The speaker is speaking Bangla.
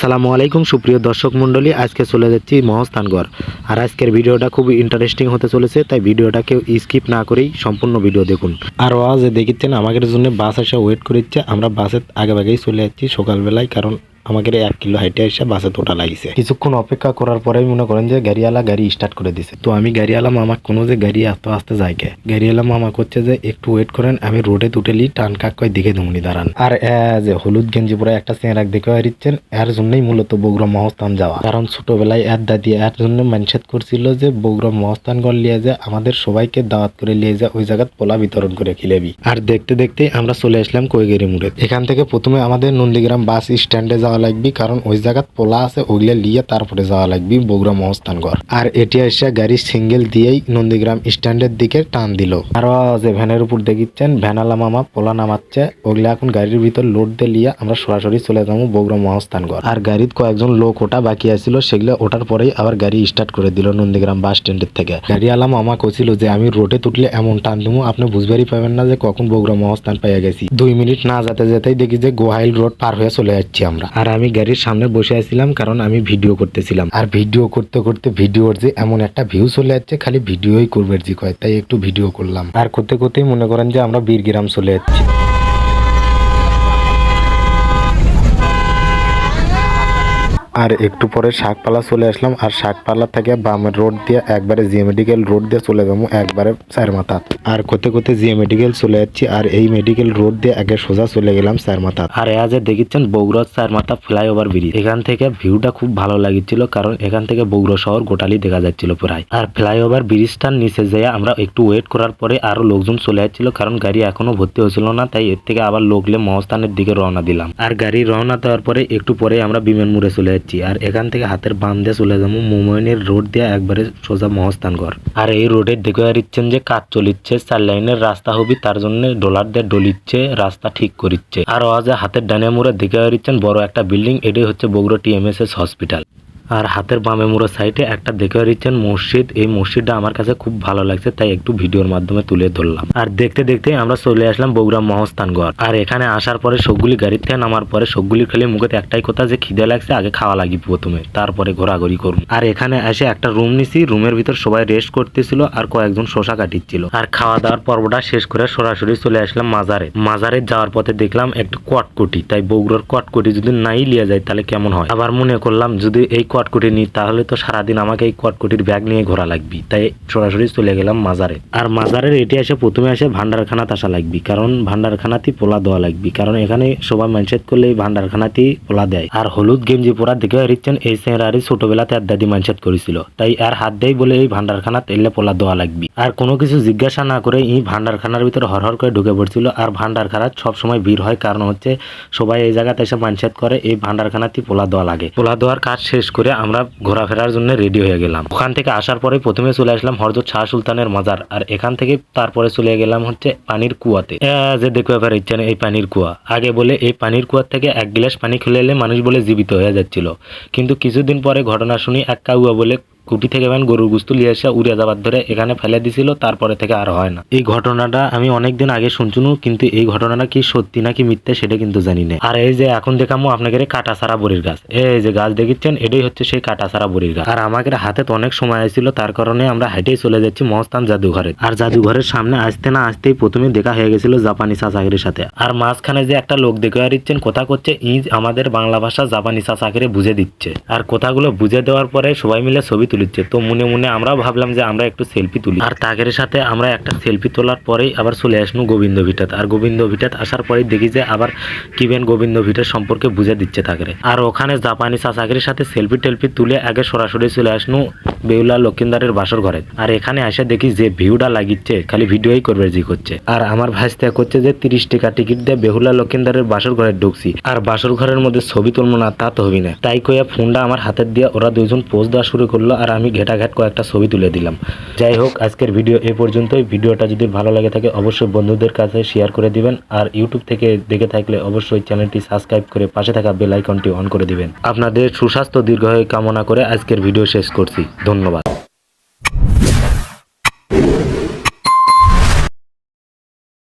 আসসালামু আলাইকুম সুপ্রিয় দর্শক মণ্ডলী, আজকে চলে যাচ্ছি মহস্থানগড়। আর আজকের ভিডিওটা খুব ইন্টারেস্টিং হতে চলেছে, তাই ভিডিওটা কেউ স্কিপ না করেই সম্পূর্ণ ভিডিও দেখুন। আর আজ দেখিচ্ছেন আমাদের জন্য বাস এসে ওয়েট করেছে। আমরা বাসে আগেই চলে যাচ্ছি সকালবেলায়, কারণ আমাদের 1 কিলো হাইটে এসে বাসে তোটা লাগিয়েছে। কিছুক্ষণ অপেক্ষা করার পরেই মনে করেন যে গাড়িওয়ালা গাড়ি স্টার্ট করে দিছে। তো আমি গাড়িওয়ালা মামা কোনো যে গাড়ি আস্তে আস্তে যাইকে, গাড়িওয়ালা মামা করছে যে একটু ওয়েট করেন, আমি রোডে তুটেলি টান কাক কয় দিকে দমনি দাঁড়ান। আর যে হলুদ গেঞ্জি পরে একটা চেঁড়াক দেখে হারিচ্ছেন, এর জন্যই মূলত বগুড়া মহস্থান যাওয়া। কারণ ছোটবেলায় এর দাদি এর জন্য মানসাত করছিল যে বগুড়া মহস্থান গড় লিয়ে যে আমাদের সবাইকে দাওয়াত করে লিয়ে যা ওই জায়গায় পোলা বিতরণ করে খিলেবি। আর দেখতে দেখতে আমরা চলে আসলাম কৈগেরি মোড়ে। এখান থেকে প্রথমে আমাদের নন্দীগ্রাম বাস স্ট্যান্ডে যাওয়া লাগবে, কারণ ওই জায়গায় পোলা আছে, ওইগুলো লিয়ে তারপরে যাওয়া লাগবে বগুড়া মহস্থানগড়। আর এটি এসে গাড়ি সিঙ্গেল দিয়েই নন্দীগ্রাম স্ট্যান্ডের দিকে টান দিল। আর যে ভ্যানের উপর দেখিচ্ছেন ভ্যানালা মামা পোলা নামাচ্ছে, ওগুলা এখন গাড়ির ভিতর লোড দিয়ে লিয়ে আমরা সরাসরি চলে যাবো বগুড়া মহস্থানগড়। আর গাড়ির কয়েকজন লোক ওটা বাকি আছিল, সেগুলো ওঠার পরেই আবার গাড়ি স্টার্ট করে দিল নন্দীগ্রাম বাস স্ট্যান্ডের থেকে। গাড়িওয়ালা মামা কছিল যে আমি রোডে তুটলে এমন টান দিবো আপনি বুঝবারই পাবেন না যে কখন বগুড়া মহস্থান পাইয়া গেছি। 2 মিনিট না যেতে যেতেই দেখি যে গোহাইল রোড পার হয়ে চলে যাচ্ছি আমরা। আর আমি গাড়ির সামনে বসে আছিলাম, কারণ আমি ভিডিও করতেছিলাম। আর ভিডিও করতে করতে ভিডিওর যে এমন একটা ভিউ চলে যাচ্ছে, খালি ভিডিওই করবে জি কয়, তাই একটু ভিডিও করলাম। আর করতে করতেই মনে করেন যে আমরা বীরগ্রাম চলে যাচ্ছি। আর একটু পরে শাকপালা চলে আসলাম। আর শাকপালা থেকে বামের রোড দিয়ে একবারে জিএ মেডিকেল রোড দিয়ে চলে যাবো একবারে চারমাথা। আর করতে করতে জিএ মেডিকেল চলে যাচ্ছি। আর এই মেডিকেল রোড দিয়ে আগে সোজা চলে গেলাম চারমাথা। আর আজ দেখিচ্ছেন বগুড়া চারমাথা ফ্লাইওভার ব্রিজ। এখান থেকে ভিউটা খুব ভালো লাগছিল, কারণ এখান থেকে বগুড়া শহর গোটালি দেখা যাচ্ছিল প্রায়। আর ফ্লাইওভার ব্রিজটার নিচে যেয়ে আমরা একটু ওয়েট করার পরে আরো লোকজন চলে যাচ্ছিল, কারণ গাড়ি এখনো ভর্তি হয়েছিল না, তাই এর থেকে আবার লোকলে মহস্থানের দিকে রওনা দিলাম। আর গাড়ি রওনা দেওয়ার পরে একটু পরে আমরা বিমান মোড়ে চলে যাচ্ছি। আর এখান থেকে হাতের বাম দিয়ে চলে যাবো মোময়নের রোড দিয়ে একবারে সোজা মহস্থানগড়। আর এই রোডে দেখে দিচ্ছেন যে কাজ চলিচ্ছে, 4 লাইনের রাস্তা হবি, তার জন্য ডলার দিয়ে ডলিচ্ছে, রাস্তা ঠিক করিচ্ছে। আর আজ হাতের ডানে মোড়ে দেখে দিচ্ছেন বড় একটা বিল্ডিং, এটাই হচ্ছে বগুড়া টিএমএসএস হসপিটাল। আর হাতের বামে মোড়ো সাইডে একটা দেখে দিচ্ছেন মসজিদ। এই মসজিদটা আমার কাছে খুব ভালো লাগছে, তাই একটু ভিডিওর মাধ্যমে তুলে ধরলাম। আর দেখতে দেখতে আমরা চলে আসলাম বগুড়া মহস্থানগড়। আর এখানে আসার পরে সবগুলি গাড়ি থেকে নামার পরে সবগুলি খালি মুখে একটাই কথা যে খিদে লাগছে, আগে খাওয়া লাগবে প্রথমে, তারপরে ঘোরাঘুরি করবো। আর এখানে এসে একটা রুম নিছি, রুমের ভিতর সবাই রেস্ট করতেছিল আর কয়েকজন শশা কাটিচ্ছিল। আর খাওয়া দাওয়ার পর্বটা শেষ করে সরাসরি চলে আসলাম মাজারে। মাজারে যাওয়ার পথে দেখলাম একটা কটকটি, তাই বগুড়ার কটকটি যদি নাই লিয়া যায় তাহলে কেমন হয়। আবার মনে করলাম যদি এই কটকটি নিই তাহলে তো সারাদিন আমাকে এই কটকটির ব্যাগ নিয়ে ঘোরা লাগবে, তাই সরাসরি চলে গেলাম মাজারে। আর মাজারের এটি এসে প্রথমে আসে ভান্ডারখানাতে আসা লাগবে, কারণ ভান্ডারখানাতেই পোলা দেওয়া লাগবে, কারণ এখানে সবাই মানসেত করলে এই ভান্ডারখানাতেই পোলা দেয়। আর হলুদ গেঞ্জি পরা দেখে হারিচ্ছেন এই চেহারারই ছোটবেলাতে আর দাদি মানসেত করেছিল, তাই আর হাত দেয় বলে এই ভান্ডারখানাত এলে পোলা দেওয়া লাগবে। আর কোনো কিছু জিজ্ঞাসা না করে এই ভান্ডারখানার ভিতরে হরহর করে ঢুকে পড়ছিল। আর ভান্ডারখানাত সবসময় ভিড় হয়, কারণ হচ্ছে সবাই এই জায়গাতে এসে মানসেত করে এই ভান্ডারখানাতেই পোলা দেওয়া লাগে। পোলা দেওয়ার কাজ শেষ করে আমরা ঘোরাফেরার জন্য রেডি হয়ে গেলাম। ওখান থেকে আসার পরে প্রথমে চলে আসলাম হযরত শাহ সুলতানের মাজার। আর এখান থেকে তারপরে চলে গেলাম হচ্ছে পানির কুয়াতে। যে দেখতে পাচ্ছেন এই পানির কুয়া, আগে বলে এই পানির কুয়ার থেকে 1 গ্লাস পানি খেলে এলে মানুষ বলে জীবিত হয়ে যাচ্ছিল, কিন্তু কিছুদিন পরে ঘটনা শুনি এক কাউয়া বলে কুটি থেকে গরুর গুস্তু লিয়ে এসে উড়ে যাবার ধরে এখানে ফেলে দিছিল, তারপরে থেকে আর হয় না। এই ঘটনাটা আমি অনেকদিন আগে শুনছুনু, কিন্তু এই ঘটনাটা কি সত্যি নাকি মিথ্যে সেটা কিন্তু জানি না। আর এই যে এখন দেখামো আপনাকে কাটাছাড়া বড়ির গাছ, এই যে গাছ দেখছেন এটাই হচ্ছে সেই কাটাছাড়া বড়ির গাছ। আর আমাদের হাতে তো অনেক সময় আসছিল, তার কারণে আমরা হেঁটেই চলে যাচ্ছি মহস্থান জাদুঘরে। আর জাদুঘরের সামনে আসতে না আসতেই প্রথমে দেখা হয়ে গেছিল জাপানি চাচাগিরির সাথে। আর মাঝখানে যে একটা লোক দেখে দিচ্ছেন কথা করছে, ইজ আমাদের বাংলা ভাষা জাপানি চাচাগিরি বুঝে দিচ্ছে। আর কথাগুলো বুঝে দেওয়ার পরে সবাই মিলে ছবি তুলিচ্ছে। তো মনে মনে আমরাও ভাবলাম যে আমরা একটু সেলফি তুলি। আর তাগের সাথে আমরা একটা সেলফি তোলার পরেই আবার চলে আসবো গোবিন্দ ভিটাত। আর গোবিন্দ ভিটাত আসার পরেই দেখি যে আবার কিবেন গোবিন্দ ভিটার সম্পর্কে বুঝে দিচ্ছে তাগের। আর ওখানে জাপানি চাচাগিরির সাথে সেলফি টেলফি তুলে আগে সরাসরি চলে আসবো বেহুলা লক্ষিন্দারের বাসর ঘরে। আর এখানে এসে দেখি যে ভিউটা লাগিচ্ছে, খালি ভিডিওই করবে জি করছে। আর আমার ভাইস্তে করছে যে 30 টাকা টিকিট দিয়ে বেহুলা লক্ষিন্দারের বাসর ঘরে ঢুকছি, আর বাসর ঘরের মধ্যে ছবি তুলবো না তা তো হবি না, তাই কইয়া ফোনটা আমার হাতের দিয়ে ওরা দুইজন পোজ দেওয়া শুরু করলো। আর আমি ঘেটাঘাট কয়েকটা ছবি তুলে দিলাম। যাই হোক, আজকের ভিডিও এই পর্যন্তই। ভিডিওটা যদি ভালো লাগে থাকে অবশ্যই বন্ধুদের কাছে শেয়ার করে দিবেন। আর ইউটিউব থেকে দেখে থাকলে অবশ্যই চ্যানেলটি সাবস্ক্রাইব করে পাশে থাকা বেল আইকনটি অন করে দিবেন। আপনাদের সুস্বাস্থ্য দীর্ঘায়ু কামনা করে আজকের ভিডিও শেষ করছি। ধন্যবাদ।